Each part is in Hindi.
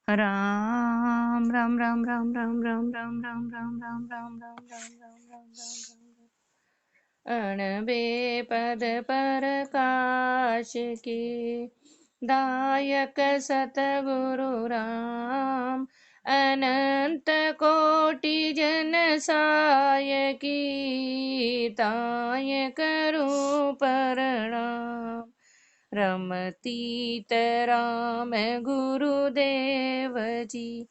राम राम राम राम राम राम राम राम राम राम राम राम राम राम राम राम अणबे पद प्रकाश के दायक सतगुरु राम अनंत कोटि जन साय की ताय करूं प्रणाम। रमतीत राम गुरुदेव जी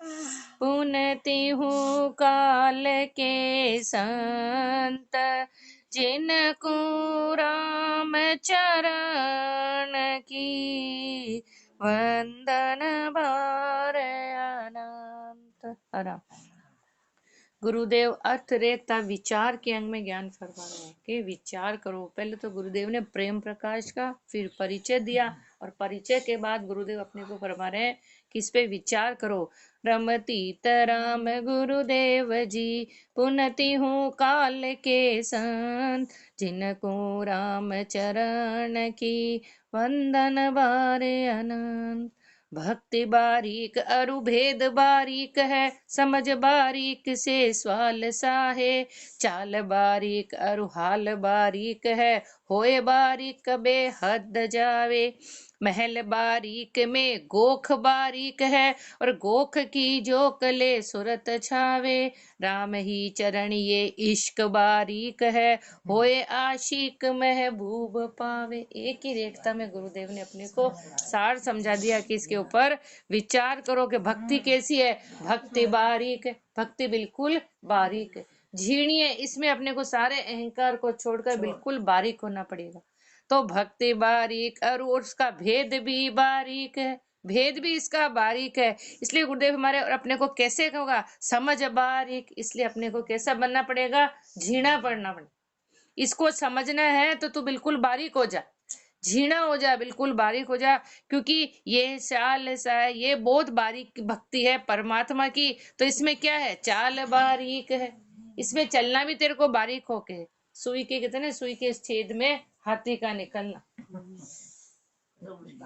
पुनति हूँ काल के संत जिनको राम चरण की वंदन भार अनंत। आराम। गुरुदेव अर्थ रेखता विचार के अंग में ज्ञान फरमा रहे हैं कि विचार करो। पहले तो गुरुदेव ने प्रेम प्रकाश का फिर परिचय दिया और परिचय के बाद गुरुदेव अपने को फरमा रहे हैं कि इस पे विचार करो। रमतीत राम गुरुदेव जी पुनति हूँ काल के संत जिनको राम चरण की वंदन बारे अनंत। भक्ति बारीक अरु भेद बारीक है समझ बारीक से स्वाल साहे चाल बारीक अरु हाल बारीक है होए बारीक बेहद जावे। महल बारीक में गोख बारीक है और गोख की जो कले सुरत छावे। राम ही चरण ये इश्क बारीक है होए आशिक महबूब पावे। एक ही रेखता में गुरुदेव ने अपने को सार समझा दिया कि इसके ऊपर विचार करो कि भक्ति कैसी है। भक्ति बारीक है, भक्ति बिल्कुल बारीक है, झीणी है। इसमें अपने को सारे अहंकार को छोड़कर बिल्कुल बारीक होना पड़ेगा। तो भक्ति बारीक और उसका भेद भी बारीक है, भेद भी इसका बारीक है। इसलिए गुरुदेव हमारे और अपने को कैसे होगा समझ बारीक, इसलिए अपने को कैसा बनना पड़ेगा, झीणा पड़ना पड़ेगा। इसको समझना है तो तू बिल्कुल बारीक हो जा, झीणा हो जा, बिल्कुल बारीक हो जा, क्योंकि ये चाल ये बहुत बारीक भक्ति है परमात्मा की। तो इसमें क्या है, चाल बारीक है, इसमें चलना भी तेरे को बारीक होके। सुई के कहते ना, सुई के छेद में हाथी का निकलना,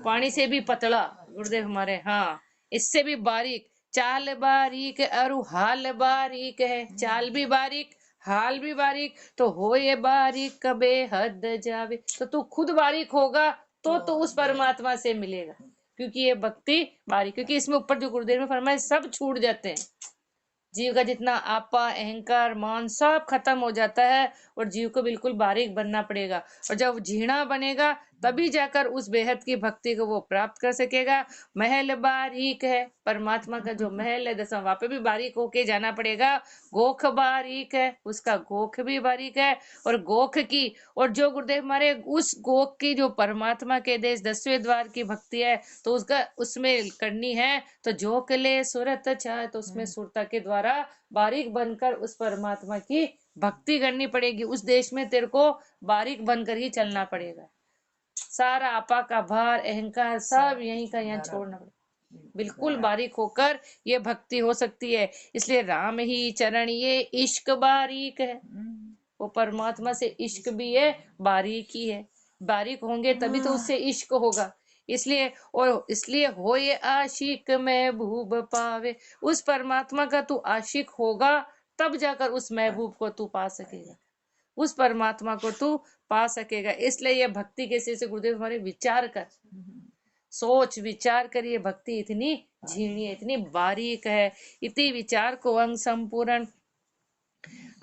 पानी से भी पतला गुरुदेव हमारे, हाँ इससे भी बारीक। चाल बारीक और हाल बारीक है, चाल भी बारीक हाल भी बारीक। तो हो ये बारीक कबे हद जावे, तो तू खुद बारीक होगा तो उस परमात्मा से मिलेगा, क्योंकि ये भक्ति बारीक, क्योंकि इसमें ऊपर जो गुरुदेव ने फरमाया सब छूट जाते हैं। जीव का जितना आपा अहंकार मान सब खत्म हो जाता है और जीव को बिल्कुल बारीक बनना पड़ेगा। और जब झीणा बनेगा तभी जाकर उस बेहद की भक्ति को वो प्राप्त कर सकेगा। महल बारीक है, परमात्मा का जो महल है दसवां, वहां पे भी बारीक होके जाना पड़ेगा। गोख बारीक है, उसका गोख भी बारीक है। और गोख की, और जो गुरुदेव हमारे उस गोख की जो परमात्मा के देश 10वें द्वार की भक्ति है तो उसका उसमें करनी है तो जो कले सुरत चाहे, तो उसमें सुरता के द्वारा बारीक बनकर उस परमात्मा की भक्ति करनी पड़ेगी। उस देश में तेरे को बारीक बनकर ही चलना पड़ेगा। सारा आपा का भार अहंकार सब यहीं का यहाँ छोड़ना पड़ेगा, बिल्कुल बारीक होकर ये भक्ति हो सकती है। इसलिए राम ही चरण ये इश्क बारीक है, वो परमात्मा से इश्क भी है, बारीक ही है। बारीक होंगे तभी तो उससे इश्क होगा। इसलिए हो ये आशिक महबूब पावे, उस परमात्मा का तू आशिक होगा तब जाकर उस महबूब को तू पा सकेगा, उस परमात्मा को तू पा सकेगा। इसलिए ये भक्ति कैसे से गुरुदेव हमारे विचार कर, सोच विचार कर, ये भक्ति इतनी झीणी है, इतनी बारीक है, इतनी विचार को अंग संपूर्ण।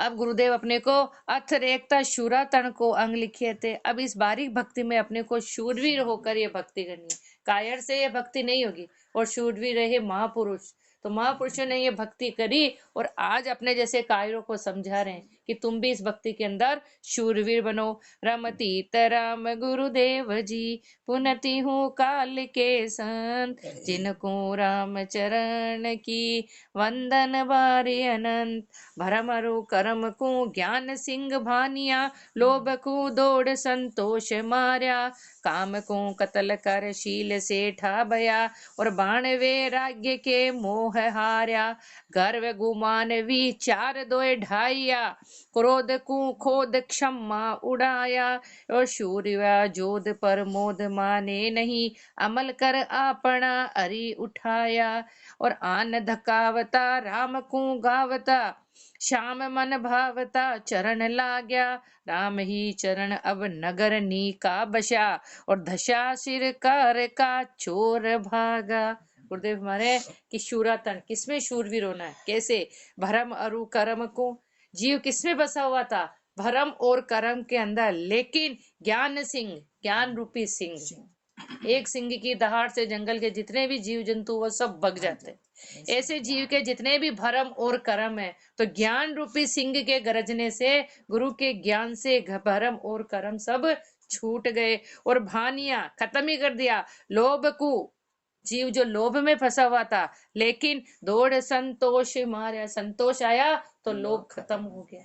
अब गुरुदेव अपने को अर्थ रेखता शूरा तण को अंग लिखे थे। अब इस बारीक भक्ति में अपने को शूरवीर होकर ये भक्ति करनी है। कायर से ये भक्ति नहीं होगी। और शूरवीर रहे महापुरुष, तो महापुरुषों ने ये भक्ति करी और आज अपने जैसे कायरों को समझा रहे हैं कि तुम भी इस भक्ति के अंदर शूरवीर बनो। रमतीत राम गुरुदेव जी पुनति हूँ काल के संत जिनको राम चरण की वंदन बारी अनंत। भरमरु करम को ज्ञान सिंह भानिया लोभ को दौड़ संतोष मार्या काम को कतल कर शील से ठा भया और बाण वैराग्य के मोह हार्या। गर्व गुमान विचार दोए ढाइया क्रोध को खोद क्षमा उड़ाया, और शूर्य जोध पर मोद माने नहीं, अमल कर आपना अरि उठाया। और आन धकावता राम को गावता, श्याम मन भावता चरण लाग्या, राम ही चरण अब नगर नीका बसा, और धशा सिर कार का चोर भागा। गुरुदेव हमारे कि शूरातन किसमें शूरवीर होना है, कैसे? भरम अरु कर्म को, जीव किसमें बसा हुआ था? भरम और कर्म के अंदर। लेकिन ज्ञान सिंह, ज्ञान रूपी सिंह, एक सिंह की दहाड़ से जंगल के जितने भी जीव जंतु वो सब भग जाते हैं। ऐसे जीव के जितने भी भरम और कर्म है, तो ज्ञान रूपी सिंह के गरजने से, गुरु के ज्ञान से भरम और कर्म सब छूट गए, और भानिया खत्म ही कर दिया। लोभ को, जीव जो लोभ में फंसा हुआ था, लेकिन दौड़ संतोष मारा, संतोष आया तो लोभ खत्म हो गया।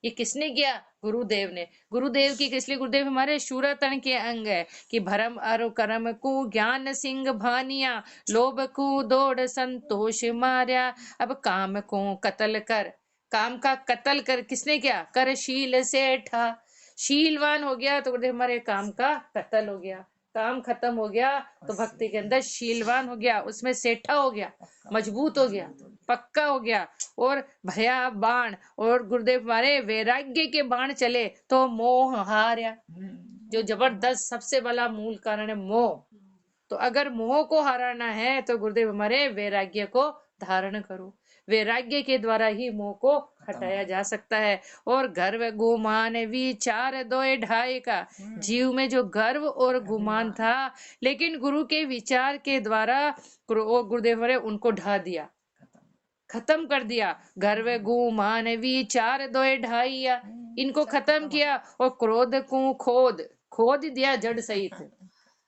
ये किसने किया? गुरुदेव ने। गुरुदेव की, इसलिए गुरुदेव हमारे शूरतन के अंग है कि भरम अरु कर्म को ज्ञान सिंह भानिया, लोभ को दौड़ संतोष मार्या। अब काम को कत्ल कर, काम का कत्ल कर किसने किया? कर शील से ठा, शीलवान हो गया तो गुरुदेव हमारे काम का कत्ल हो गया। काम खत्म हो गया तो भक्ति के अंदर शीलवान हो गया, उसमें सेठा हो गया, मजबूत हो गया, पक्का हो गया। और भया बाण, और गुरुदेव हमारे वैराग्य के बाण चले तो मोह हार्या। जो जबरदस्त सबसे बड़ा मूल कारण है मोह। तो अगर मोह को हराना है तो गुरुदेव हमारे वैराग्य को धारण करो। वैराग्य के द्वारा ही मोह को हटाया जा सकता है। और गर्व गुमान विचार दोए ढाई का, जीव में जो गर्व और गुमान था, लेकिन गुरु के विचार के द्वारा गुरुदेव हमारे उनको ढा दिया, खत्म कर दिया। गर्व गुमान विचार दोए ढाइया, इनको खत्म किया। और क्रोध को खोद, खोद दिया जड़ सहित।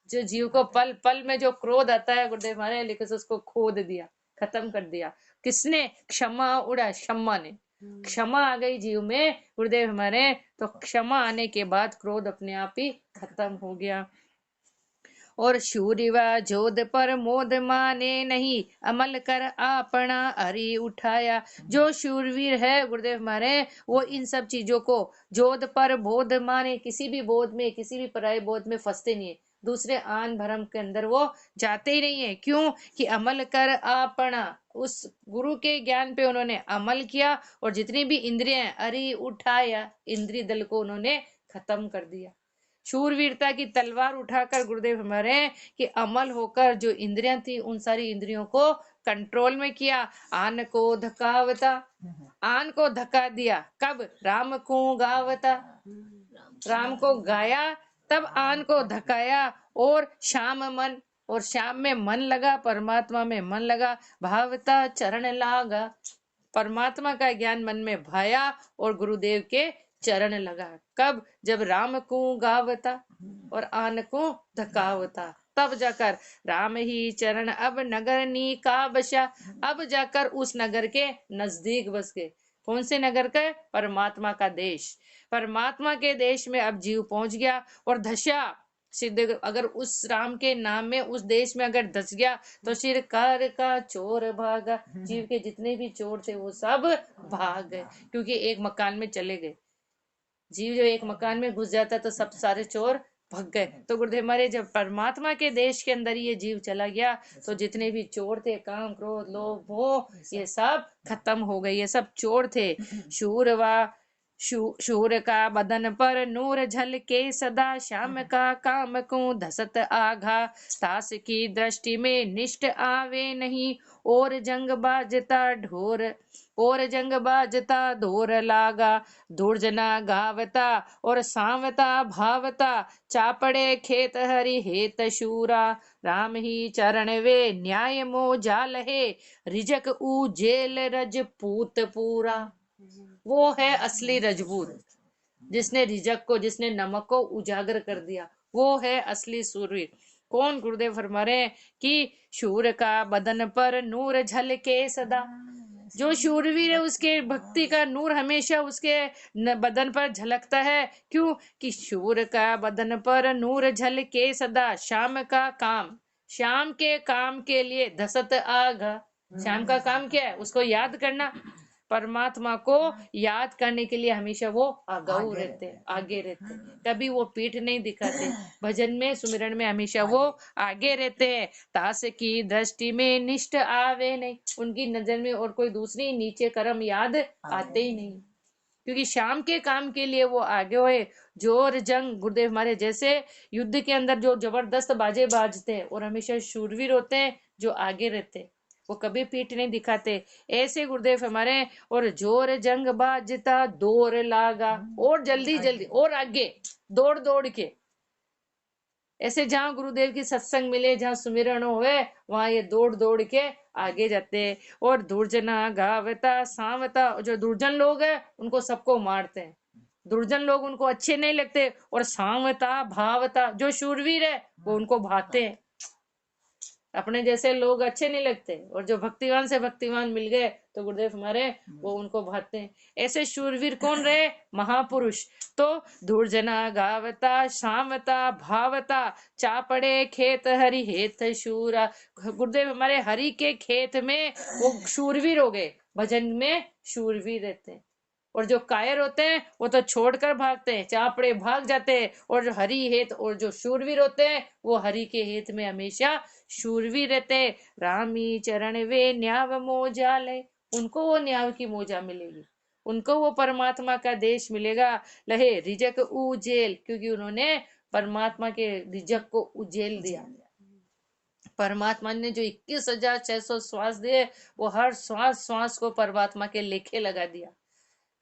जो जीव को पल पल में जो क्रोध आता है गुरुदेव हमारे, लेकिन उसको खोद दिया, खत्म कर दिया। किसने? क्षमा उड़ा, क्षमा ने। क्षमा आ गई जीव में गुरुदेव हमारे, तो क्षमा आने के बाद क्रोध अपने आप ही खत्म हो गया। और शूरिवा जोध पर मोद माने नहीं, अमल कर आपना अरि उठाया। जो शूरवीर है गुरुदेव हमारे, वो इन सब चीजों को जोध पर बोध माने, किसी भी बोध में, किसी भी पराये बोध में फंसते नहीं है, दूसरे आन भरम के अंदर वो जाते ही नहीं है। क्यों? कि अमल कर आपना, उस गुरु के ज्ञान पे उन्होंने अमल किया, और जितनी भी इंद्रियां अरि उठाया, इंद्रिय दल को उन्होंने खत्म कर दिया। शूरवीरता की तलवार उठाकर गुरुदेव हमारे कि अमल होकर जो इंद्रियां थी उन सारी इंद्रियों को कंट्रोल में किया। आन को धकावता, आन को धका दिया। कब? राम को गावता, राम को गाया तब आन को धकाया। और श्याम मन, और श्याम में मन लगा, परमात्मा में मन लगा। भावता चरण लागा, परमात्मा का ज्ञान मन में भाया और गुरुदेव के चरण लगा। कब? जब राम को गावता और आन को धकावता, तब जाकर राम ही चरण अब नगर नी का बसा, अब जाकर उस नगर के नजदीक बस गए। कौन से नगर का? परमात्मा का देश। परमात्मा के देश में अब जीव पहुंच गया। और धशा सिद्ध, अगर उस राम के नाम में उस देश में अगर धस गया तो सिर कार का चोर भागा। जीव के जितने भी चोर थे वो सब भाग गए, क्योंकि एक मकान में चले गए। जीव जो एक मकान में घुस जाता तो सब सारे चोर भग गए। तो गुरुदेव हमारे जब परमात्मा के देश के अंदर ये जीव चला गया तो जितने भी चोर थे, काम क्रोध लोभ मोह, ये सब खत्म हो गए, ये सब चोर थे। शूरवा, शूर का बदन पर नूर झलके सदा, श्याम का काम को धसत आघा, तास की दृष्टि में निष्ठ आवे नहीं, और जंग बाजता ढोर, और जंग बाजता ढोर लागा। दुर्जना गावता और सांवता भावता, चापड़े खेत हरि हेत शूरा। राम ही चरण वे न्याय मो जाल है, रिजक ऊ जेल रजपूत पूरा। वो है असली रजपूत, जिसने रिजक को, जिसने नमक को उजागर कर दिया, वो है असली सूरवीर। कौन? गुरुदेव फरमा रहे कि शूर का बदन पर नूर झलके सदा। जो शूरवीर है उसके भक्ति का नूर हमेशा उसके बदन पर झलकता है। क्यों? कि शूर का बदन पर नूर झलके सदा, श्याम का काम, श्याम के काम के लिए धसत आगा। श्याम का काम क्या है? उसको याद करना। परमात्मा को याद करने के लिए हमेशा वो आगाऊ रहते, आगे रहते, कभी वो पीठ नहीं दिखाते। भजन में, सुमिरन में हमेशा वो आगे रहते हैं। तास की दृष्टि में निष्ठ आवे नहीं, उनकी नजर में और कोई दूसरी नीचे कर्म याद आते ही नहीं, क्योंकि शाम के काम के लिए वो आगे हुए। जोर जंग, गुरुदेव हमारे जैसे युद्ध के अंदर जो जबरदस्त बाजे बाजते हैं और हमेशा शूरवीर होते हैं, जो आगे रहते हैं, वो कभी पीठ नहीं दिखाते, ऐसे गुरुदेव हमारे। और जोर जंग बाजता दौर लागा, और जल्दी जल्दी और आगे दौड़ दौड़ के, ऐसे जहाँ गुरुदेव की सत्संग मिले, जहाँ सुमिरन हुए, वहां ये दौड़ दौड़ के आगे जाते। और दुर्जना गावता सावता, जो दुर्जन लोग हैं उनको सबको मारते हैं, दुर्जन लोग उनको अच्छे नहीं लगते। और सावता भावता, जो शूरवीर है वो उनको भाते हैं, अपने जैसे लोग अच्छे नहीं लगते। और जो भक्तिवान से भक्तिवान मिल गए तो गुरुदेव हमारे वो उनको भाते हैं। ऐसे शूरवीर कौन रहे? महापुरुष। तो दुर्जना गावता शामता भावता, चापड़े खेत हरि हेत शूरा, गुरुदेव हमारे हरि के खेत में वो शूरवीर हो गए, भजन में शूरवीर रहते हैं। और जो कायर होते हैं वो तो छोड़कर भागते हैं, चापड़े भाग जाते हैं। और जो हरि हेत, और जो शूरवीर होते हैं वो हरि के हेत में हमेशा शूरवीर रहते हैं। रामी चरण वे न्याव मोजाले, उनको वो न्याव की मोजा मिलेगी, उनको वो परमात्मा का देश मिलेगा। लहे रिजक उजेल, क्योंकि उन्होंने परमात्मा के रिजक को उजेल दिया। परमात्मा ने जो 21,600 श्वास दिए, वो हर श्वास श्वास को परमात्मा के लेखे लगा दिया।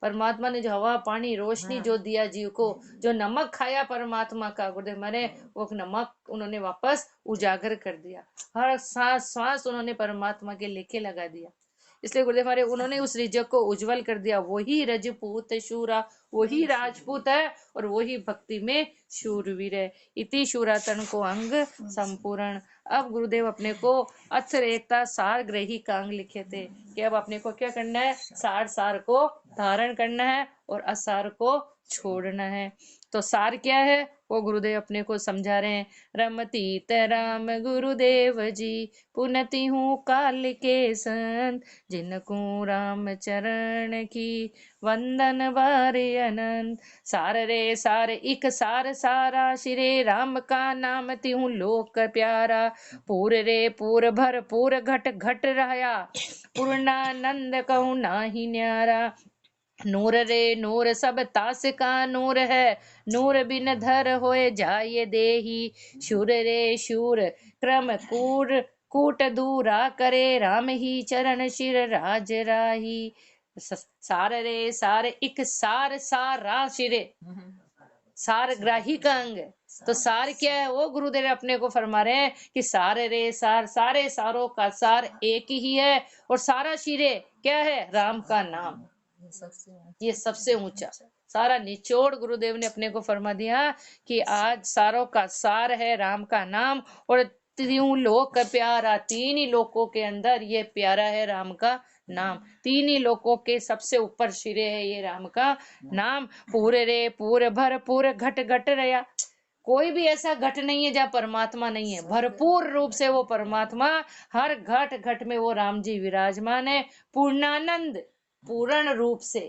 परमात्मा ने जो हवा पानी रोशनी जो दिया जीव को, जो नमक खाया परमात्मा का, गुरुदेव हमारे वो नमक उन्होंने वापस उजागर कर दिया। हर सांस सांस उन्होंने परमात्मा के लेखे लगा दिया। इसलिए गुरुदेव हमारे उन्होंने उस रिजक को उज्जवल कर दिया। वही रजपूत शूरा, वही राजपूत है और वही भक्ति में शूरवीर है। इति शूरा तन को अंग संपूर्ण। अब गुरुदेव अपने को अथ एकता सार ग्रही का अंग लिखे थे कि अब अपने को क्या करना है? सार सार को धारण करना है और असार को छोड़ना है। तो सार क्या है वो गुरुदेव अपने को समझा रहे हैं। रमतीत राम गुरुदेव जी, पुनति हूँ काल के संत, जिनको राम चरण की वंदन बारे अनंत। सार रे सार इक सार सारा, श्री राम का नाम तिहूँ लोक प्यारा। पूर रे पूर भर पूर घट घट रहा, पूर्णानंद कहूँ नाही न्यारा। नूर रे नूर सब तास का नूर है, नूर बिन धर होए जाए देही। शूर रे शूर क्रम कूर कूट दूरा करे, राम ही चरण शिर राज राही। सार रे सार इक सार सारा शिरे, सार ग्राही का अंग। तो सार क्या है वो गुरुदेव अपने को फरमा रहे हैं कि सारे रे सार, सारे सारों का सार एक ही है। और सारा शिरे क्या है? राम का नाम, ये सबसे ऊंचा। सारा निचोड़ गुरुदेव ने अपने को फरमा दिया कि आज सारों का सार है राम का नाम। और तीनों लोक प्यारा, तीन ही लोकों के अंदर ये प्यारा है राम का नाम। तीन ही लोकों के सबसे ऊपर शिरे है ये राम का नाम। पूरे रे पूरे भर पूरे घट घट रया, कोई भी ऐसा घट नहीं है जहाँ परमात्मा नहीं है। भरपूर रूप से वो परमात्मा, हर घट घट में वो राम जी विराजमान है। पूर्णानंद, पूर्ण रूप से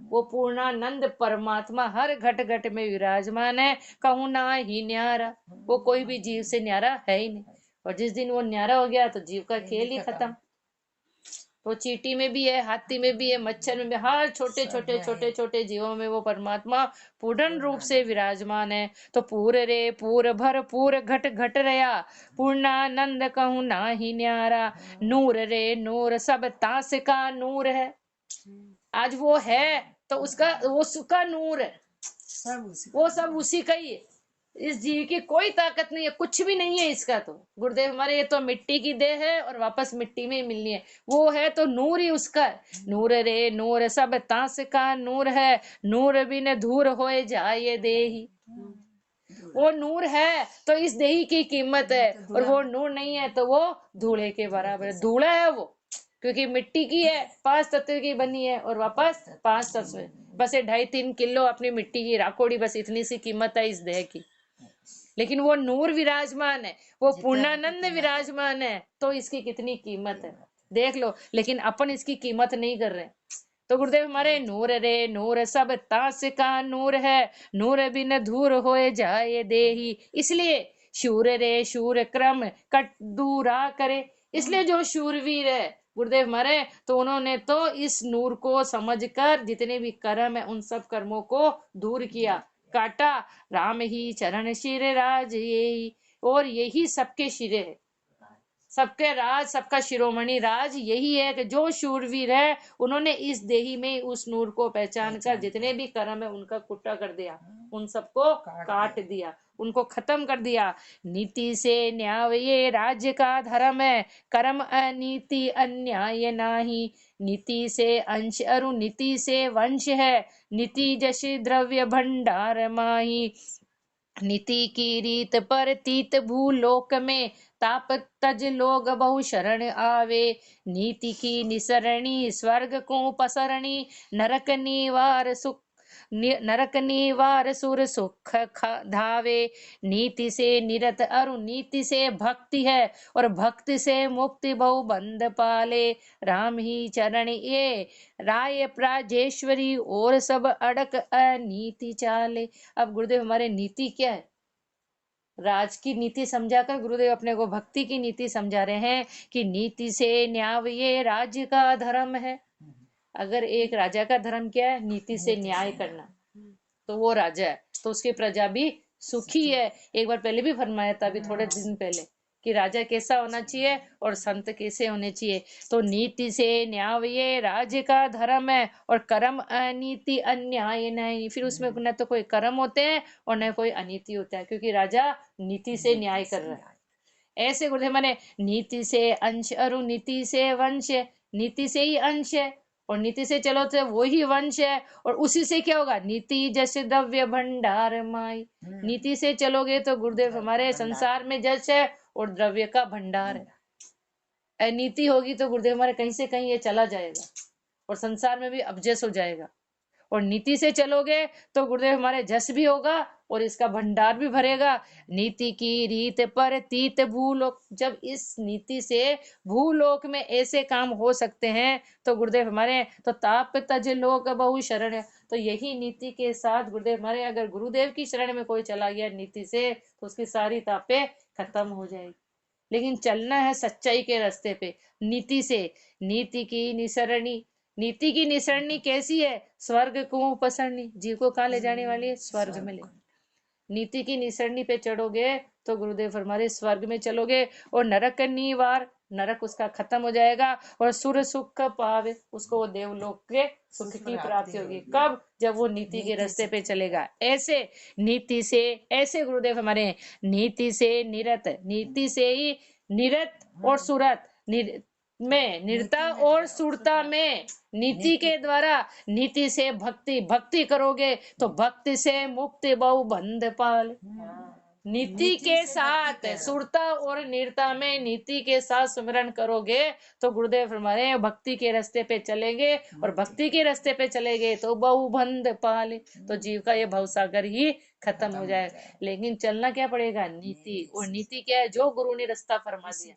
वो पूर्णानंद परमात्मा हर घट घट में विराजमान है। कहूँ ना ही न्यारा, वो कोई भी जीव से न्यारा है ही नहीं। और जिस दिन वो न्यारा हो गया तो जीव का खेल ही खत्म। वो चींटी में भी है, हाथी में भी है, मच्छर में भी, हर छोटे छोटे छोटे छोटे जीवों में वो परमात्मा पूर्ण रूप से विराजमान है। तो पूरे रे पूर भर पूर घट घट रया, पूर्णानंद कहूँ ना ही न्यारा। नूर रे नूर सब तास का नूर है, आज वो है तो उसका वो उसका नूर है, वो सब उसी का ही है। इस जीव की कोई ताकत नहीं है, कुछ भी नहीं है इसका। तो गुरुदेव हमारे ये तो मिट्टी की देह है और वापस मिट्टी में ही मिलनी है। वो है तो नूर ही उसका है। नूर रे नूर सब तास का नूर है, नूर बिन धूर होए जाए देही। वो नूर है तो इस देही की कीमत है, और वो नूर नहीं है तो वो धूले के बराबर है। धूला है वो, क्योंकि मिट्टी की है, 5 तत्व की बनी है और वापस 5 तत्व, बस ये 2.5-3 किलो अपनी मिट्टी की राखोड़ी, बस इतनी सी कीमत है इस देह की। लेकिन वो नूर विराजमान है, वो पूर्णानंद विराजमान है, तो इसकी कितनी कीमत है देख लो। लेकिन अपन इसकी कीमत नहीं कर रहे, तो गुरुदेव हमारे नूर रे नूर सब तास का नूर है, नूर बिन धूर होए जाए देही। इसलिए शूर रे शूर क्रम कट दूरा करे। इसलिए जो शूरवीर है गुरुदेव हमारे, तो उन्होंने तो इस नूर को समझकर जितने भी कर्म है उन सब कर्मों को दूर किया, काटा। राम ही चरण शिर राज यही, और यही सबके शिरे है, सबके राज, सबका शिरोमणि राज यही है कि जो शूरवीर है उन्होंने इस देही में उस नूर को पहचान कर जितने भी कर्म है उनका कुट्टा कर दिया, उन सबको काट दिया, उनको खत्म कर दिया। नीति से न्याय ये राज्य का धर्म है, कर्म अनीति अन्याय नाही। नीति से अंश अरु नीति से वंश है, नीति जश द्रव्य भंडार माही। नीति की रीत पर तीत भूलोक में, ताप तज लोग बहु शरण आवे। नीति की निसरणी स्वर्ग को पसरणी, नरक निवार सुख नरक निवार सुर सुख धावे। नीति से निरत अरु नीति से भक्ति है, और भक्ति से मुक्ति बहु बंद पाले। राम ही चरण ये राय प्राजेश्वरी, और सब अड़क अनीति चाले। अब गुरुदेव हमारे नीति क्या है, राज की नीति समझाकर गुरुदेव अपने को भक्ति की नीति समझा रहे हैं कि नीति से न्याय ये राज्य का धर्म है। अगर एक राजा का धर्म क्या है, नीति से न्याय करना, तो वो राजा है, तो उसकी प्रजा भी सुखी है। एक बार पहले भी फरमाया था, अभी थोड़े दिन पहले, कि राजा कैसा होना चाहिए और संत कैसे होने चाहिए। तो नीति से न्याय ये राज्य का धर्म है, और कर्म अनीति अन्याय नहीं। फिर उसमें न तो कोई कर्म होते हैं और न कोई अनीति होता है, क्योंकि राजा नीति से न्याय कर रहा है। ऐसे गुरुदेव माने नीति से अंश अरु नीति से वंश, नीति से ही अंश है और नीति से चलो तो वो ही वंश है, और उसी से क्या होगा, नीति जैसे द्रव्य भंडार माई। नीति से चलोगे तो गुरुदेव हमारे संसार में जस है और द्रव्य का भंडार है। अनीति होगी तो गुरुदेव हमारे कहीं से कहीं ये चला जाएगा और संसार में भी अबजस हो जाएगा। और नीति से चलोगे तो गुरुदेव हमारे जस भी होगा और इसका भंडार भी भरेगा। नीति की रीत पर तीत भूलोक, जब इस नीति से भूलोक में ऐसे काम हो सकते हैं तो गुरुदेव हमारे तो ताप तज लोक बहु शरण है। तो यही नीति के साथ गुरुदेव हमारे, अगर गुरुदेव की शरण में कोई चला गया नीति से, तो उसकी सारी तापे खत्म हो जाएगी। लेकिन चलना है सच्चाई के रास्ते पे, नीति से। नीति की निसरणी, नीति की निसरणी कैसी है, स्वर्ग को पसरनी, जीव को कहाँ ले जाने वाली है, स्वर्ग में ले। नीति की निसरणी पे चढ़ोगे तो गुरुदेव फरमाते स्वर्ग में चलोगे, और नरक निवार, नरक उसका खत्म हो जाएगा, और सुर सुख पावे, उसको वो देवलोक के सुख की प्राप्ति होगी। कब, जब वो नीति के रास्ते पे चलेगा। ऐसे नीति से, ऐसे गुरुदेव हमारे नीति से निरत, नीति से ही निरत और सुरत में, निरता और सुरता में, नीति के द्वारा, नीति से भक्ति, भक्ति करोगे तो भक्ति से मुक्ति बहु बंध पाल। नीति के साथ सुरता और निरता में, नीति के साथ सुमिरन करोगे तो गुरुदेव हमारे भक्ति के रास्ते पे चलेंगे, और भक्ति के रास्ते पे चलेंगे तो बहु बंध पाले, तो जीव का ये भवसागर ही खत्म हो जाएगा। लेकिन चलना क्या पड़ेगा, नीति। और नीति क्या है, जो गुरु ने रास्ता फरमा दिया,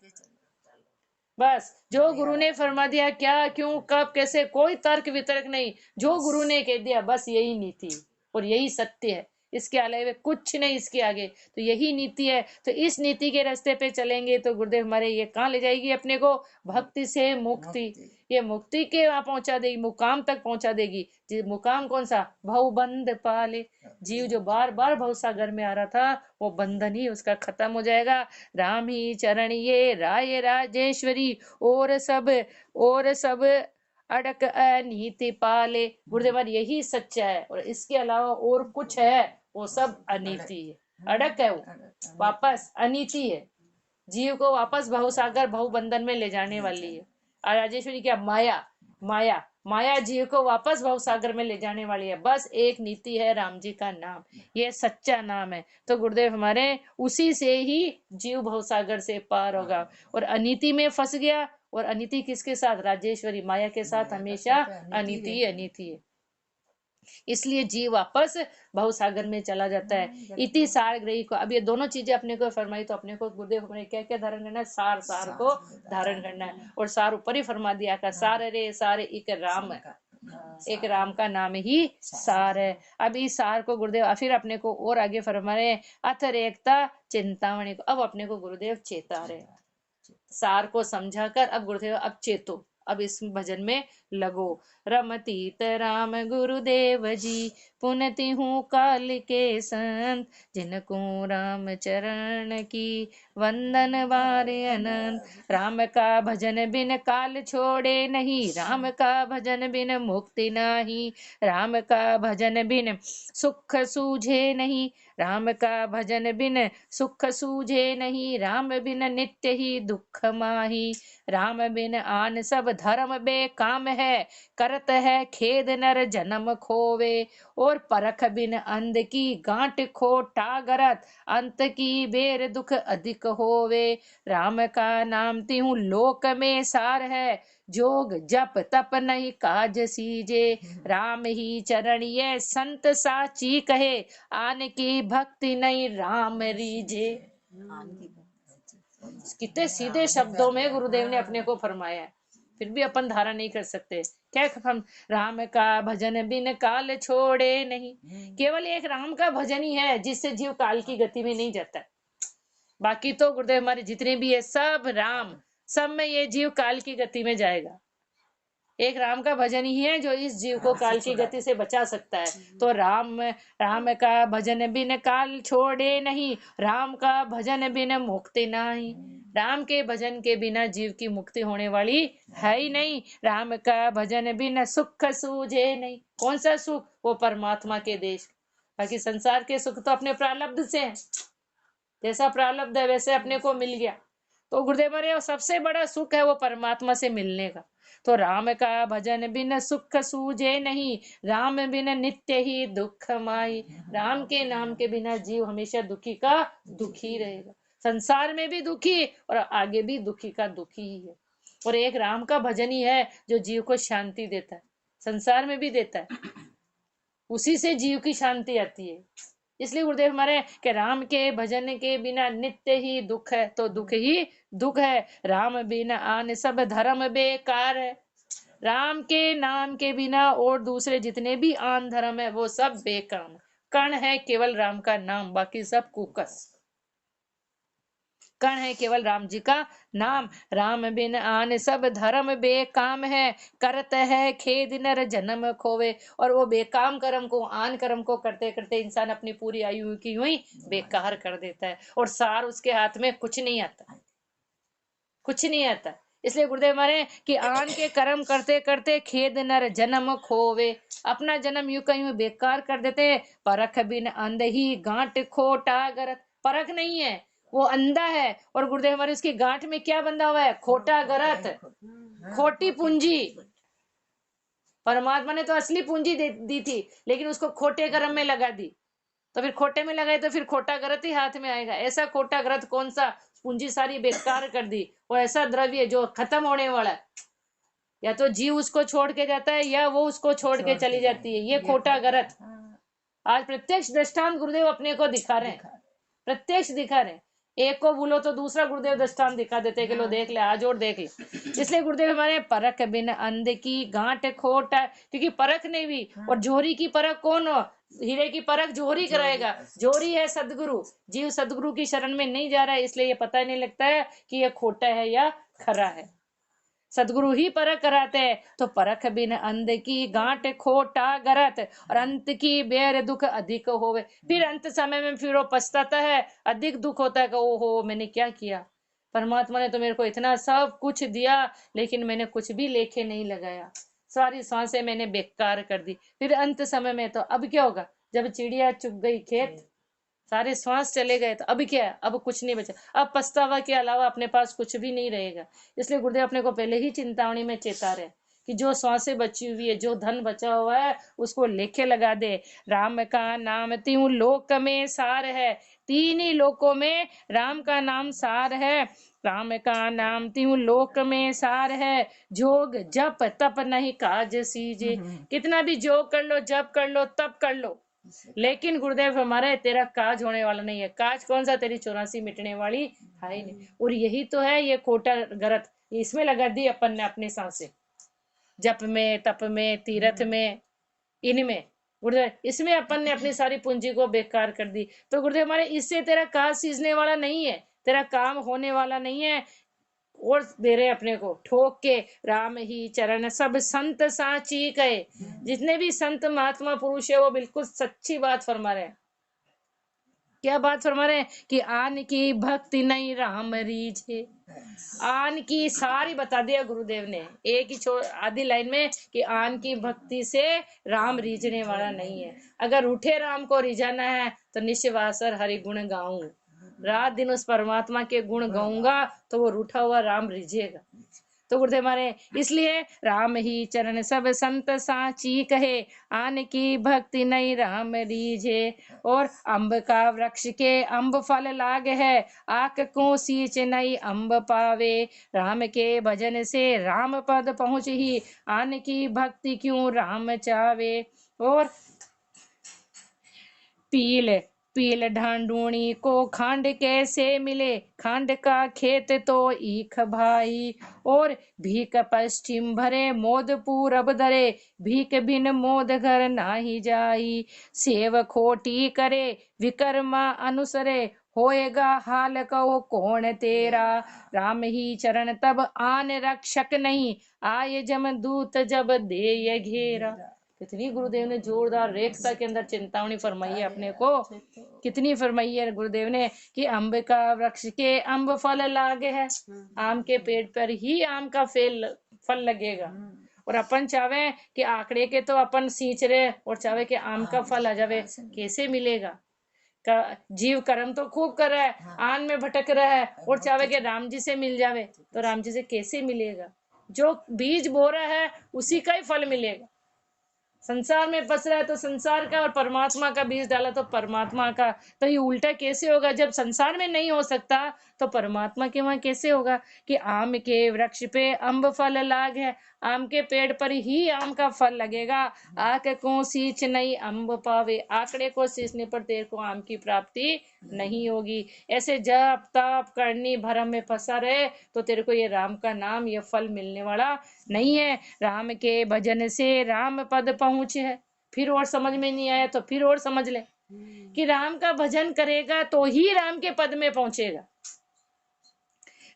बस जो गुरु ने फरमा दिया, क्या क्यों कब कैसे, कोई तर्क वितर्क नहीं, जो गुरु ने कह दिया बस यही नीति और यही सत्य है, इसके अलावा कुछ नहीं इसके आगे। तो यही नीति है। तो इस नीति के रास्ते पे चलेंगे तो गुरुदेव हमारे ये कहाँ ले जाएगी अपने को, भक्ति से मुक्ति। ये मुक्ति के वहां पहुंचा देगी, मुकाम तक पहुंचा देगी। मुकाम कौन सा, भवबंध पाले। जीव जो बार बार भवसागर में आ रहा था, वो बंधन ही उसका खत्म हो जाएगा। राम ही चरण ये राय राजेश्वरी, और सब अड़क अनीति पाले। गुरुदेव यही सच्चा है, और इसके अलावा और कुछ है वो सब अनीति है। अड़क है वो, वापस अनीति है, जीव को वापस भवसागर भवबंधन में ले जाने वाली है। और राजेश्वरी क्या, माया, माया, माया जीव को वापस भवसागर में ले जाने वाली है। बस एक नीति है, राम जी का नाम, ये सच्चा नाम है। तो गुरुदेव हमारे उसी से ही जीव भवसागर से पार होगा। और अनीति में फंस गया, और अनीति किसके साथ, राजेश्वरी माया के साथ हमेशा अनीति ही अनीति है। इसलिए जीव वापस भवसागर में चला जाता है। इति सार ग्रही को, अब ये दोनों चीजें अपने को फरमाई, तो अपने को गुरुदेव अपने क्या क्या धारण करना है, सार, सार को धारण करना है। और सार ऊपर ही फरमा दिया का, सार रे सारे इक राम, एक राम का नाम ही सार है। अब इस सार को गुरुदेव फिर अपने को और आगे फरमा रहे, अथ रेखता चिंतामणि को, अब अपने को गुरुदेव चेता रहे, सार को समझाकर अब गुरुदेव अब चेतो, अब इस भजन में लगो। रमतीत राम गुरुदेव जी, पुनति हूँ काल के संत, जिनको राम चरण की वंदन बारे अनंत। राम का भजन बिन काल छोड़े नहीं, राम का भजन बिन मुक्ति नाही, राम का भजन बिन सुख सूझे नहीं, राम का भजन बिन सुख सूझे नहीं, राम बिन नित्य ही दुख माही, राम बिन आन सब धर्म बेकाम है, करत है खेद नर जन्म खोवे, और परख बिन अंध की गांठ खोटा गरत, अंत की बेर दुख अधिक होवे। राम का नाम तिहु लोक में सार है, जोग जप तप नहीं काज सीजे, राम ही चरण ये संत साची कहे, आन की भक्ति नहीं राम रीजे। कितने सीधे शब्दों में गुरुदेव ने अपने को फरमाया है, फिर भी अपन धारा नहीं कर सकते। क्या हम राम का भजन बिन काल छोड़े नहीं, केवल एक राम का भजन ही है जिससे जीव काल की गति में नहीं जाता। बाकी तो गुरुदेव हमारे जितने भी है सब राम, सब में ये जीव काल की गति में जाएगा। एक राम का भजन ही है जो इस जीव को काल की गति से बचा सकता है। तो राम का भजन बिन काल छोड़े नहीं, राम का भजन बिन मुक्ति नहीं, राम के भजन के बिना जीव की मुक्ति होने वाली है ही नहीं। राम का भजन बिन सुख सूझे नहीं, कौन सा सुख? वो परमात्मा के देश। बाकी संसार के सुख तो अपने प्रारब्ध से है, जैसा प्रारब्ध है वैसे अपने को मिल गया। तो गुरुदेव बोले सबसे बड़ा सुख है वो परमात्मा से मिलने का। तो राम का भजन बिन सुख सूझे नहीं, राम बिन नित्य ही दुख माई, राम के नाम के बिना जीव हमेशा दुखी का दुखी रहेगा, संसार में भी दुखी और आगे भी दुखी का दुखी ही है। और एक राम का भजन ही है जो जीव को शांति देता है, संसार में भी देता है, उसी से जीव की शांति आती है। इसलिए गुरुदेव हमारे कि राम के भजन के बिना नित्य ही दुख है, तो दुख ही दुख है। राम बिना आन सब धर्म बेकार है, राम के नाम के बिना और दूसरे जितने भी आन धर्म है वो सब बेकाम, कण है केवल राम का नाम, बाकी सब कुकस। कण है केवल राम जी का नाम, राम बिन आन सब धर्म बेकाम है, करत है खेद नर जन्म खोवे। और वो बेकाम कर्म को, आन कर्म को करते करते इंसान अपनी पूरी आयु की हुई बेकार कर देता है, और सार उसके हाथ में कुछ नहीं आता, कुछ नहीं आता। इसलिए गुरुदेव हमारे कि आन के कर्म करते करते खेद नर जन्म खोवे, अपना जन्म यूं कहीं बेकार कर देते। परख बिन अंध ही गांठ खोटा गरत, परख नहीं है वो अंधा है, और गुरुदेव हमारे उसकी गांठ में क्या बंधा हुआ है? खोटा गरत, खोटी पूंजी। परमात्मा ने तो असली पूंजी दी थी, लेकिन उसको खोटे कर्म में लगा दी, तो फिर खोटे में लगाए तो फिर खोटा गरत ही हाथ में आएगा। ऐसा खोटा गरत कौन सा? पूंजी सारी बेकार कर दी, और ऐसा द्रव्य जो खत्म होने वाला है, या तो जीव उसको छोड़ के जाता है या वो उसको छोड़ के चली जाती है, ये खोटा गरत। आज प्रत्यक्ष दृष्टांत गुरुदेव अपने को दिखा रहे हैं, प्रत्यक्ष दिखा रहे हैं। एक को बोलो तो दूसरा गुरुदेव दृष्टांत दिखा देते कि लो देख ले, आज और देख ले। इसलिए गुरुदेव हमारे परख बिन अंध की गांठ खोट है, क्योंकि परख नहीं हुई। और जोहरी की परख कौन हो? हीरे की परख जोहरी कराएगा, जोहरी है सदगुरु। जीव सदगुरु की शरण में नहीं जा रहा है, इसलिए ये पता नहीं लगता है कि ये खोटा है या खरा है। सदगुरु ही परख कराते हैं। तो परख बिन अंध की गांठ खोटा गरत, और अंत की बेर दुख अधिक होवे। फिर अंत समय में फिर वो पछताता है, अधिक दुख होता है कि ओहो मैंने क्या किया, परमात्मा ने तो मेरे को इतना सब कुछ दिया लेकिन मैंने कुछ भी लेखे नहीं लगाया, सारी सांसें मैंने बेकार कर दी। फिर अंत समय में तो अब क्या होगा? जब चिड़िया चुग गई खेत, सारे श्वास चले गए, तो अब क्या है? अब कुछ नहीं बचा, अब पछतावा के अलावा अपने पास कुछ भी नहीं रहेगा। इसलिए गुरुदेव अपने को पहले ही चिंतावनी में चेता रहे कि जो श्वासें बची हुई है, जो धन बचा हुआ है, उसको लेखे लगा दे। राम का नाम तीन लोक में सार है, तीन ही लोकों में राम का नाम सार है। राम का नाम तीन लोक में सार है, जोग जप तप नहीं काज सीजे। कितना भी जोग कर लो, जप कर लो, तप कर लो, लेकिन गुरुदेव हमारे तेरा काज होने वाला नहीं है। काज कौन सा? तेरी 84 मिटने वाली है ही नहीं। और यही तो है ये खोटा गरत, इसमें लगा दी अपन ने अपने सांसें। जप में, तप में, तीर्थ में, इनमें गुरुदेव, इसमें अपन ने अपनी सारी पूंजी को बेकार कर दी। तो गुरुदेव हमारे, इससे तेरा काज सीजने वाला नहीं है, तेरा काम होने वाला नहीं है। और दे रहे अपने को ठोक के, राम ही चरण सब संत साची कहे। जितने भी संत महात्मा पुरुष है वो बिल्कुल सच्ची बात फरमा रहे हैं। क्या बात फरमा रहे हैं कि आन की भक्ति नहीं राम रीझे। आन की सारी बता दिया गुरुदेव ने एक ही आधी लाइन में कि आन की भक्ति से राम रीझने वाला नहीं है। अगर उठे राम को रिझाना है तो निश्वासर हरि गुण गाऊं, रात दिन उस परमात्मा के गुण गाऊंगा तो वो रूठा हुआ राम रिझेगा। तो गुरुदेव हमारे, इसलिए राम ही चरण सब संत साची कहे, आन की भक्ति नहीं राम रीझे। और अम्ब का वृक्ष के अम्ब फल लाग है, आक को सींच नहीं अम्ब पावे। राम के भजन से राम पद पहुँच ही, आन की भक्ति क्यों राम चावे। और पील पील ढांडूणी को खांड कैसे मिले, खांड का खेत तो ईख भाई। और भीख पश्चिम भरे मोद पूरब धरे, भीख बिन मोद घर नाही जाई। सेव खोटी करे विकर्मा अनुसरे, होएगा हाल कहो कौन तेरा। राम ही चरण तब आन रक्षक नहीं, आए जमदूत जब दे ये घेरा। कितनी गुरुदेव ने जोरदार रेखता के अंदर चिंतावनी फरमाई है अपने को। कितनी फरमाई है गुरुदेव ने कि अम्ब का वृक्ष के अम्ब फल लागे है, आम के पेड़ पर ही आम का फल लगेगा। और अपन चाहे कि आंकड़े के तो अपन सींच रहे और चाहे कि आम का फल आ जावे, कैसे मिलेगा। जीव कर्म तो खूब कर रहा है, आन में भटक रहा है और चाहे कि राम जी से मिल जावे, तो राम जी से कैसे मिलेगा। जो बीज बो रहा है उसी का ही फल मिलेगा। संसार में फंस रहा है तो संसार का, और परमात्मा का बीज डाला तो परमात्मा का। तो ये उल्टा कैसे होगा, जब संसार में नहीं हो सकता तो परमात्मा के वहां कैसे होगा। कि आम के वृक्ष पे अम्ब फल लाग है, आम के पेड़ पर ही आम का फल लगेगा। आक को सींच नहीं अम्ब पावे, आंकड़े को सींचने पर तेरे को आम की प्राप्ति नहीं होगी। ऐसे जप तप करनी भरम में फंसा रहे तो तेरे को ये राम का नाम, ये फल मिलने वाला नहीं है। राम के भजन से राम पद पहुँच है। फिर और समझ में नहीं आया तो फिर और समझ ले कि राम का भजन करेगा तो ही राम के पद में पहुंचेगा।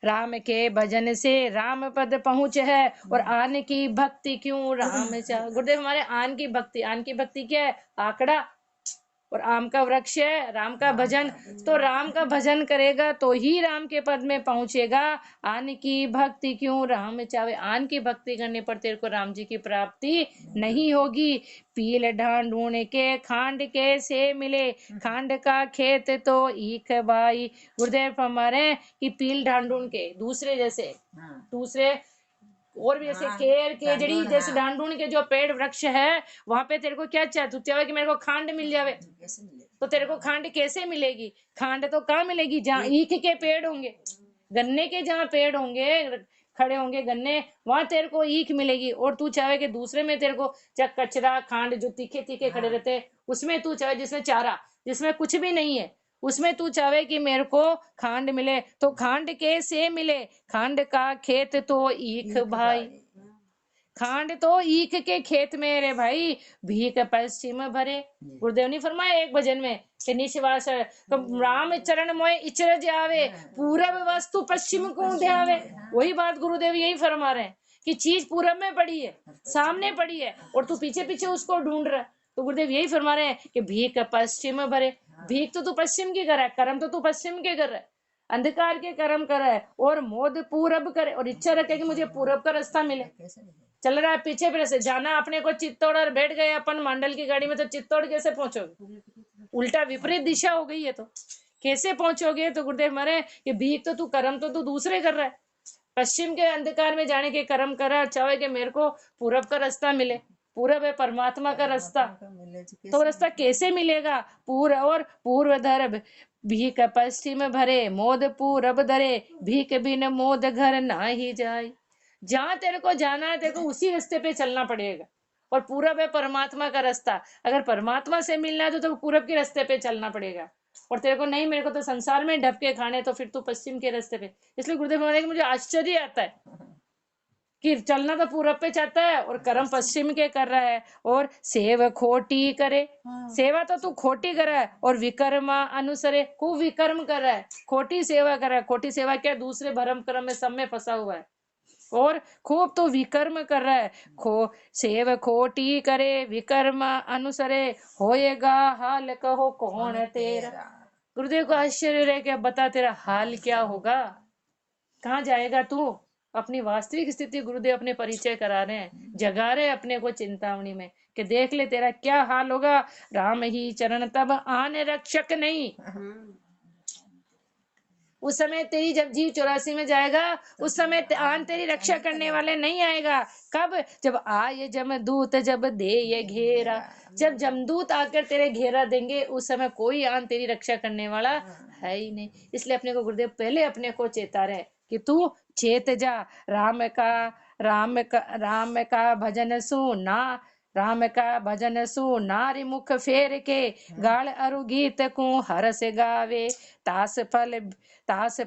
राम के भजन से राम पद पहुँच है, और आन की भक्ति क्यों राम चाह। गुरुदेव हमारे, आन की भक्ति, आन की भक्ति क्या है, आंकड़ा और आम का वृक्ष है राम का भजन। तो राम का भजन करेगा तो ही राम के पद में पहुंचेगा। आन की भक्ति क्यों राम चावे, आन की भक्ति करने पर तेरे को राम जी की प्राप्ति नहीं होगी। पील ढांढूण के खांड कैसे मिले, खांड का खेत तो ईख भाई। गुरुदेव हमारे कि पील ढांढूण के दूसरे जैसे दूसरे और भी जैसे केर केजड़ी जैसे ढांढून के जो पेड़ वृक्ष है, वहां पे तेरे को क्या चाहिए, तू चाहे कि मेरे को खांड मिल जावे, तो तेरे को खांड कैसे मिलेगी। खांड तो कहाँ मिलेगी, जहाँ ईख के पेड़ होंगे, गन्ने के जहाँ पेड़ होंगे, खड़े होंगे गन्ने, वहां तेरे को ईख मिलेगी। और तू चाहे कि दूसरे में तेरे को चाहे कचरा खांड जो तीखे तीखे खड़े रहते, उसमें तू चाहे जिसमें चारा, जिसमें कुछ भी नहीं है, उसमें तू चाहे कि मेरे को खांड मिले, तो खांड कैसे मिले, खांड का खेत तो ईख भाई। खांड तो ईख के खेत में रे भाई, भीख पश्चिम भरे। गुरुदेव ने फरमाया एक भजन में कि निश्वास तो राम चरण मोय इचरज आवे, पूरब वस्तु पश्चिम को ध्यावे। वही बात गुरुदेव यही फरमा रहे हैं कि चीज पूरब में पड़ी है, सामने पड़ी है, और तू पीछे पीछे उसको ढूंढ रहा है। तो गुरुदेव यही फरमा रहे हैं कि भीख पश्चिम भरे। भीख तो तू पश्चिम की कर रहा है, कर्म तो तू पश्चिम के कर रहा है, अंधकार के कर्म कर रहा है, और मोद पूरब करे, और इच्छा रखे कि मुझे पूरब का रास्ता मिले। चल रहा है पीछे फिर से जाना अपने को चित्तौड़, और बैठ गए अपन मंडल की गाड़ी में, तो चित्तौड़ कैसे पहुंचोगे, उल्टा विपरीत दिशा हो गई है, तो कैसे पहुंचोगे। तो गुरुदेव मारे कि भीख तो तू कर्म तो तू दूसरे कर रहा है, पश्चिम के अंधकार में जाने के कर्म कर रहा है, चाहे कि मेरे को पूरब का रास्ता मिले। पूरब है परमात्मा का रास्ता, तो रास्ता कैसे मिलेगा। पूर्व और पूर्व धर भीख पश्चिम भरे, मोद पूरब धरे, भीख बिन मोद घर ना ही जाए। जहां तेरे को जाना है तेरे को उसी रास्ते पे चलना पड़ेगा, और पूरब है परमात्मा का रास्ता। अगर परमात्मा से मिलना है तो पूरब के रास्ते पे चलना पड़ेगा, और तेरे को नहीं, मेरे को तो संसार में ढपके खाने, तो फिर तू पश्चिम के रास्ते पे। इसलिए गुरुदेव महाराज मुझे आश्चर्य आता है कि चलना तो पूरब पे चाहता है और कर्म पश्चिम के कर रहा है। और सेव खोटी करे, सेवा तो तू खोटी कर रहा है, और विकर्मा अनुसरे, कुविकर्म कर रहा है, खोटी सेवा कर रहा है। खोटी सेवा क्या, दूसरे भरम कर्म में सब में फंसा हुआ है, और खूब तो विकर्म कर रहा है। सेव खोटी करे विकर्म अनुसरे, होएगा हाल कहो कौन है तेरा। गुरुदेव को आश्चर्य रहे कि अब बता तेरा हाल क्या होगा, कहाँ जाएगा तू। अपनी वास्तविक स्थिति गुरुदेव अपने परिचय करा रहे हैं, जगा रहे अपने को चिंतामणि में कि देख ले तेरा क्या हाल होगा। राम ही चरण तब आने रक्षक नहीं, उस समय तेरी जब जीव 84 में जाएगा उस समय आन तेरी रक्षा करने वाले नहीं आएगा। कब, जब आए जमदूत जब दे ये घेरा, जब जमदूत आकर तेरे घेरा देंगे उस समय कोई आन तेरी रक्षा करने वाला है ही नहीं। इसलिए अपने को गुरुदेव पहले अपने को चेता रहे कि तू चेत जा, राम का भजन सुना, राम का भजन सु नारी मुख फेर के, गाल अरु गीत को हर से गावे, तास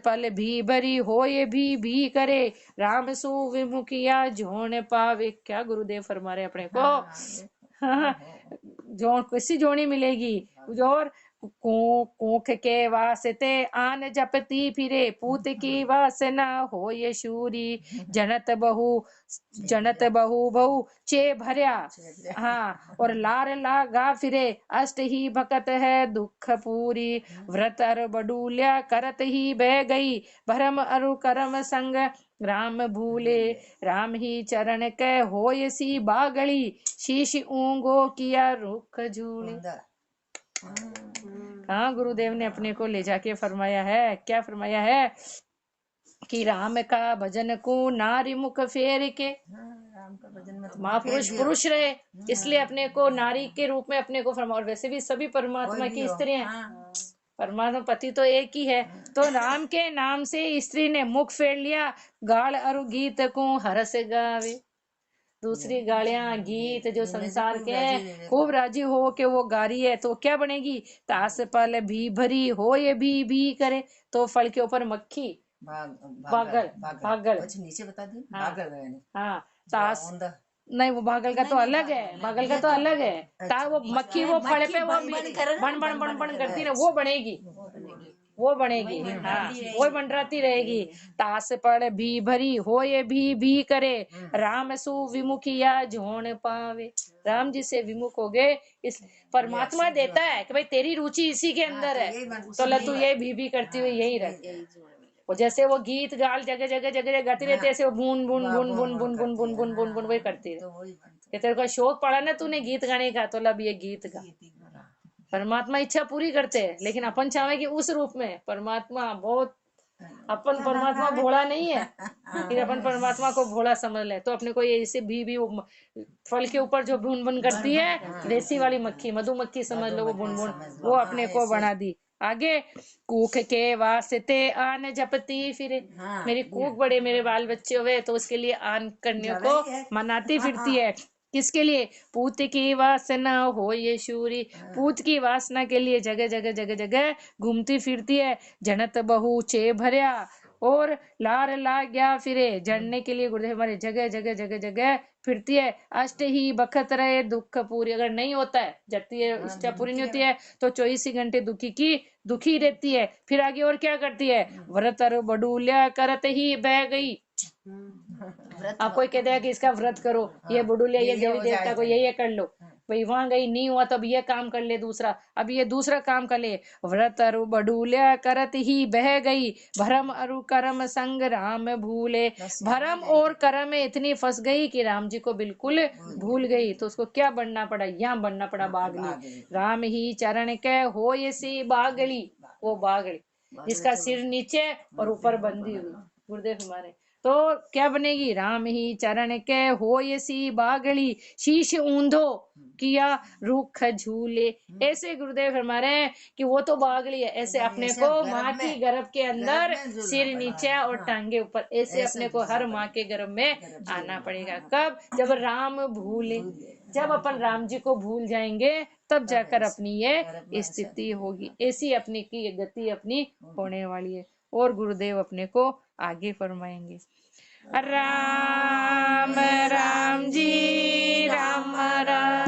फल भी भरी होए भी करे, राम सु विमुखिया जोन पावे। क्या गुरुदेव फरमा रहे अपने को। हाँ, जो किसी जोड़ी मिलेगी, और कोख के वास्ते आन जपती फिरे, पूत की वासना हो ये शूरी, जनत बहु बहु चे भर्या। हाँ, और लार लागा फिरे, अष्ट ही भकत है दुख पूरी, व्रत अर बडूल्या करत ही बह गई, भरम अरु करम संग राम भूले, राम ही चरण के होय सी बागड़ी, शीश ऊंगो किया रुख झूले। हाँ, गुरुदेव ने अपने को ले जाके फरमाया है, क्या फरमाया है कि राम का भजन को नारी मुख फेर के, महापुरुष पुरुष रहे इसलिए अपने को नारी के रूप में अपने को फरमा। और वैसे भी सभी परमात्मा की स्त्री हैं, परमात्मा पति तो एक ही है। तो राम के नाम से स्त्री ने मुख फेर लिया, गाल अरु गीत को हरस गावे। दूसरी गालियां गीत जो संसार के खूब राजी हो के वो गा रही है तो क्या बनेगी, तास पल भी भरी हो ये भी करे, तो फल के ऊपर मक्खी भागल नीचे बता दी। हाँ, तास नहीं, वो भागल का तो अलग है, भागल का तो अलग है। ता वो मक्खी वो फल पे वो बन बन बन बन करती है, वो बनेगी, वो बनेगी। हाँ, वो मंडराती रहेगी। तास पड़ भी भरी हो ये भी करे, राम सु विमुखिया जोन पावे। राम जी से विमुख हो गए, इस परमात्मा देता है कि भाई तेरी रुचि इसी के अंदर है, तो लतू ये भी करती हुई यही रह। और जैसे वो गीत गाल जगह जगह जगह गाती रहती है, ऐसे वो बुन बुन बुन बुन बुन बुन बुन बुन बुन बुन वही करती है। तेरे को शौक पड़ा ना तूने गीत गाने का, तो लब ये गीत गा। परमात्मा इच्छा पूरी करते हैं, लेकिन अपन चाहे कि उस रूप में। परमात्मा बहुत, अपन परमात्मा भोला नहीं है, फिर अपन परमात्मा को भोला समझ ले तो अपने को ये ऐसे भी फल के ऊपर जो बुन बुन करती है, देसी वाली मक्खी, मधुमक्खी समझ लो, वो बुन बुन वो अपने को बना दी। आगे, कूख के वास्ते आन जपती फिरे, मेरी कूक बड़े मेरे बाल बच्चे हुए तो उसके लिए आन करने को मनाती फिरती है। किसके लिए, पूत की वासना हो ये शूरी, पूत की वासना के लिए जगह जगह जगह जगह घूमती फिरती है। जनत बहु चे भर्या, और लार ला गया फिरे, जड़ने के लिए गुरुदेव हमारे जगह जगह जगह जगह फिरती है। अष्ट ही बखत रहे दुख पूरी, अगर नहीं होता है, जबती है इच्छा पूरी नहीं होती है तो 24 घंटे दुखी रहती है। फिर आगे और क्या करती है, व्रत बडूल्या करत ही बह गई। आप कोई कहते हैं कि इसका व्रत करो, ये बुडुलिया, ये देवी देवता को ये कर लो, भाई वहां गई नहीं हुआ तब ये काम कर ले दूसरा, अब ये दूसरा काम कर ले। व्रत अरु बडूल्या करत ही बह गई, भरम अरु करम संग राम भूले। भरम और कर्म में इतनी फंस गई कि राम जी को बिल्कुल भूल गई, तो उसको क्या बनना पड़ा, यहाँ बनना पड़ा बागली। राम ही चरण के हो ये सी बागली, वो बागली जिसका सिर नीचे और ऊपर बंधी हुई। गुरुदेव हमारे तो क्या बनेगी, राम ही चरण के हो ये सी बागड़ी, शीश ऊंधो किया रुख झूले। ऐसे गुरुदेव हमारे कि वो तो बागड़ी है, ऐसे अपने को माँ की गर्भ के अंदर सिर नीचे और टांगे ऊपर, ऐसे अपने को हर माँ के गर्भ में आना पड़ेगा। कब, जब राम भूले, जब अपन राम जी को भूल जाएंगे तब जाकर अपनी ये स्थिति होगी। ऐसी अपनी की गति अपनी होने वाली है। और गुरुदेव अपने को आगे फरमाएंगे। राम राम जी राम राम।